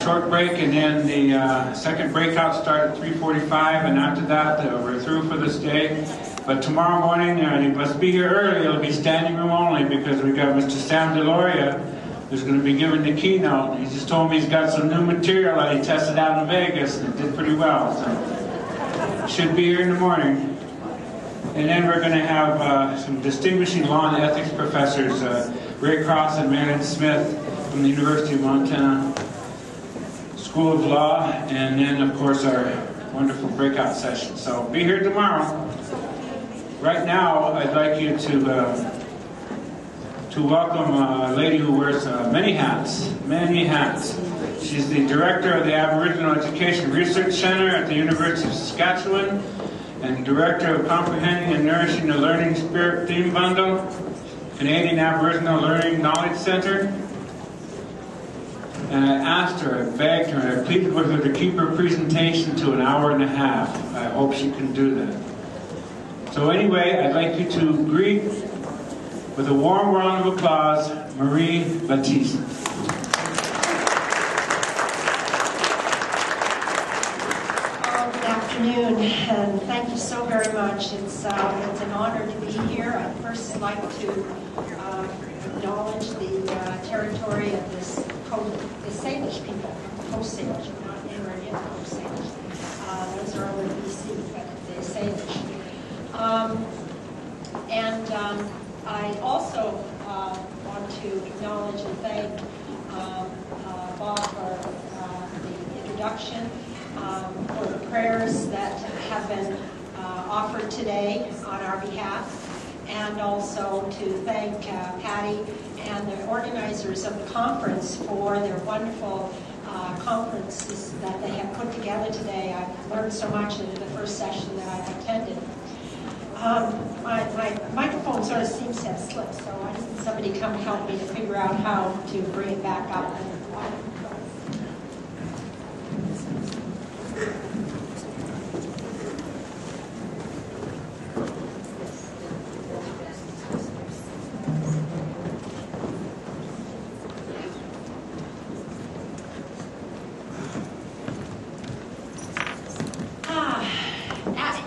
short break, and then the second breakout start at 3:45, and after that we're through for this day. But tomorrow morning, you must be here early. It'll be standing room only because we got Mr. Sam DeLoria who's going to be giving the keynote. He just told me he's got some new material that he tested out in Vegas and it did pretty well. So should be here in the morning. And then we're going to have some distinguishing law and ethics professors, Ray Cross and Marion Smith from the University of Montana School of Law, and then of course our wonderful breakout session. So be here tomorrow. Right now I'd like you to welcome a lady who wears many hats. She's the director of the Aboriginal Education Research Center at the University of Saskatchewan and director of Comprehending and Nourishing the Learning Spirit Theme Bundle, Canadian Aboriginal Learning Knowledge Center. And I asked her, I begged her, I pleaded with her to keep her presentation to an hour and a half. I hope she can do that. So anyway, I'd like you to greet with a warm round of applause, Marie Baptiste. Good afternoon, and thank you so very much. It's an honor to be here. I'd first like to acknowledge the territory of the Salish people, Coast Salish, not anywhere near the Coast Salish. Those are over BC, but the Salish. I also want to acknowledge and thank Bob for the introduction, for the prayers that have been offered today on our behalf, and also to thank Patty and the organizers of the conference for their wonderful conferences that they have put together today. I've learned so much in the first session that I've attended. My microphone sort of seems to have slipped, so I just need somebody to come help me to figure out how to bring it back up.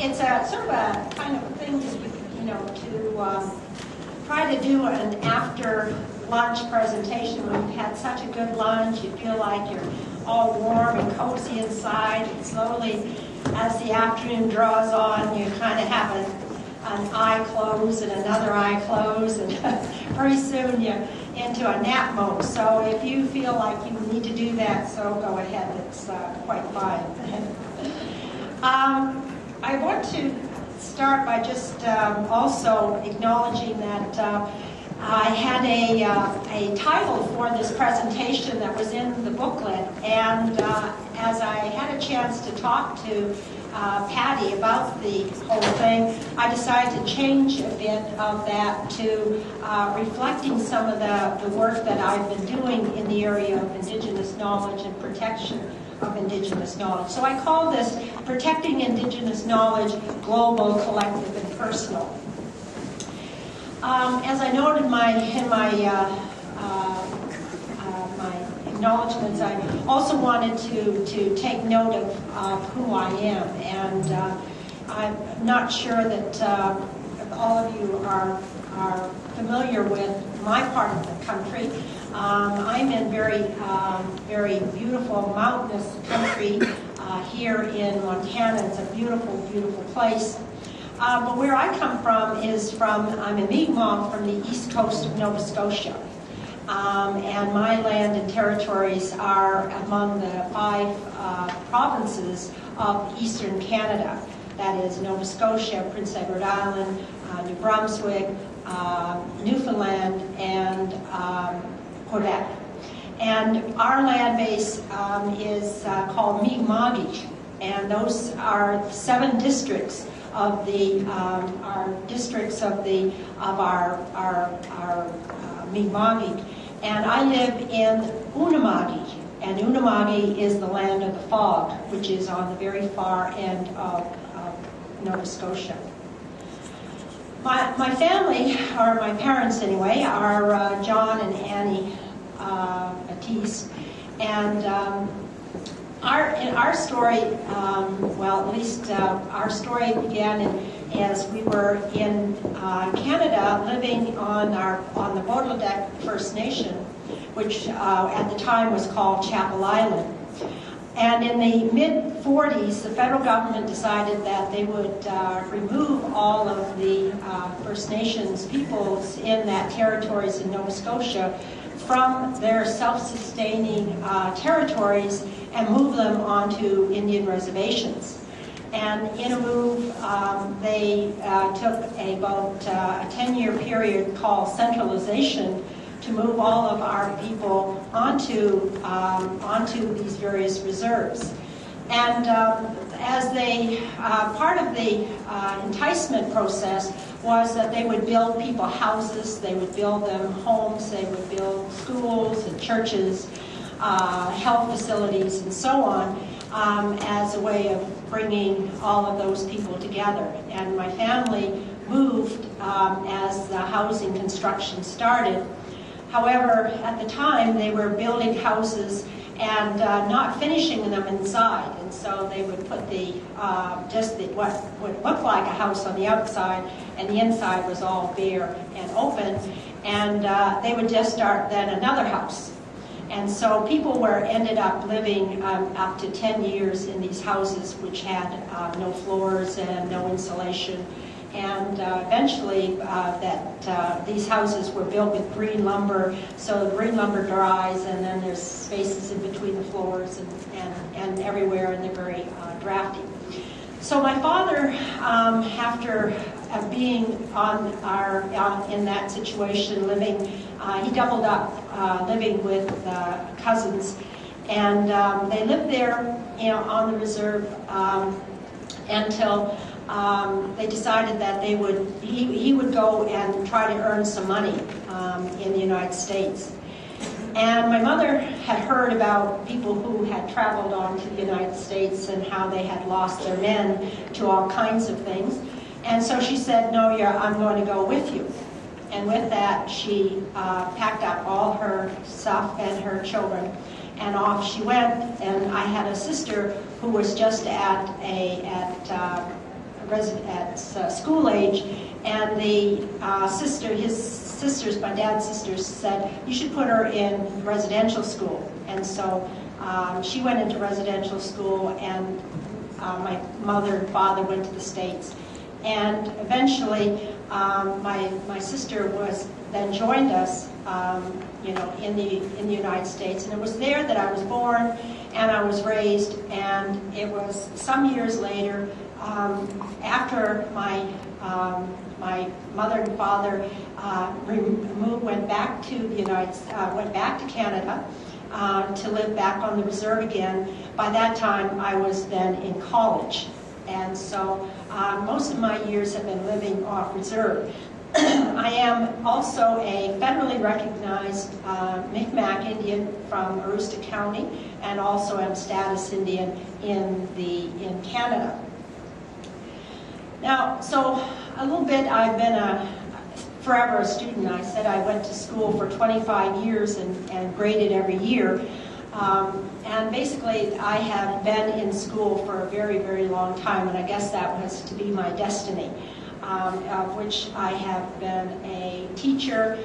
It's a sort of a kind of thing to try to do an after lunch presentation when you've had such a good lunch. You feel like you're all warm and cozy inside, and slowly as the afternoon draws on, you kind of have an eye close and another eye close, and pretty soon you're into a nap mode. So if you feel like you need to do that, so go ahead. It's quite fine. I want to start by just also acknowledging that I had a title for this presentation that was in the booklet, and as I had a chance to talk to Patty about the whole thing, I decided to change a bit of that to reflecting some of the work that I've been doing in the area of Indigenous knowledge and protection of Indigenous knowledge. So I call this Protecting Indigenous Knowledge, Global, Collective, and Personal. As I noted in my acknowledgments, I also wanted to take note of who I am, and I'm not sure that all of you are familiar with my part of the country. I'm in very beautiful mountainous country here in Montana. It's a beautiful, beautiful place. But where I come from is I'm a Mi'kmaq from the east coast of Nova Scotia. And my land and territories are among the 5 provinces of eastern Canada. That is Nova Scotia, Prince Edward Island, New Brunswick, Newfoundland, and Quebec. And our land base is called Mi'kmaq, and those are 7 districts of our Mi'kmaq. And I live in Unama'ki, and Unama'ki is the land of the fog, which is on the very far end of Nova Scotia. My family, or my parents anyway, are John and Annie Baptiste, and In our story, well, at least our story began as we were in Canada, living on the Bottledeck First Nation, which at the time was called Chapel Island. And in the mid-40s, the federal government decided that they would remove all of the First Nations peoples in that territories in Nova Scotia from their self-sustaining territories and move them onto Indian reservations. And in a move, they took about a 10-year period called centralization to move all of our people onto these various reserves. And as they, part of the enticement process was that they would build people houses, they would build them homes, they would build schools and churches, health facilities, and so on, as a way of bringing all of those people together. And my family moved as the housing construction started. However, at the time, they were building houses and not finishing them inside. And so they would put what would look like a house on the outside, and the inside was all bare and open. And they would just start then another house. And so people ended up living up to 10 years in these houses, which had no floors and no insulation. And eventually these houses were built with green lumber, so the green lumber dries, and then there's spaces in between the floors and everywhere, and they're very drafty. So my father, after being in that situation, living, he doubled up living with cousins, and they lived there, on the reserve until they decided that he would go and try to earn some money in the United States. And my mother had heard about people who had traveled on to the United States and how they had lost their men to all kinds of things. And so she said, no, I'm going to go with you. And with that, she packed up all her stuff and her children, and off she went. And I had a sister who was just at school age, and my dad's sisters said, you should put her in residential school. And so she went into residential school, and my mother and father went to the States. And eventually, my sister then joined us, in the United States, and it was there that I was born and I was raised. And it was some years later, after my mother and father went back to Canada to live back on the reserve again. By that time, I was then in college, and so most of my years have been living off reserve. I am also a federally recognized Mi'kmaq Indian from Aroostook County, and also am status Indian in Canada. Now, so a little bit, I've been forever a student. I said I went to school for 25 years and graded every year. And basically, I have been in school for a very, very long time, and I guess that was to be my destiny, of which I have been a teacher,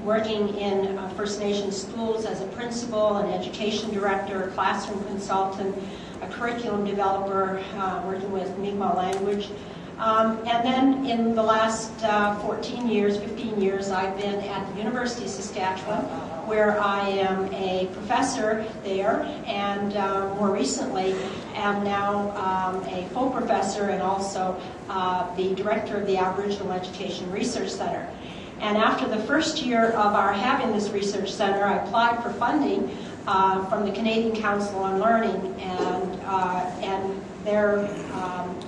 working in First Nations schools as a principal, an education director, a classroom consultant, a curriculum developer, working with Mi'kmaq language. And then in the last 15 years, I've been at the University of Saskatchewan, where I am a professor there, and more recently am now a full professor and also the director of the Aboriginal Education Research Center. And after the first year of our having this research center, I applied for funding from the Canadian Council on Learning, and they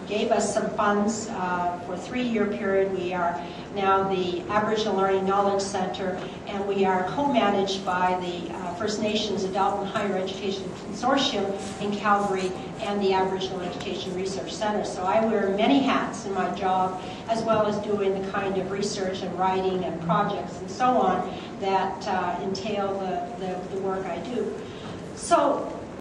gave us some funds for a 3-year period. We are now the Aboriginal Learning Knowledge Center, and we are co-managed by the First Nations Adult and Higher Education Consortium in Calgary and the Aboriginal Education Research Center. So I wear many hats in my job, as well as doing the kind of research and writing and projects and so on that entail the work I do. So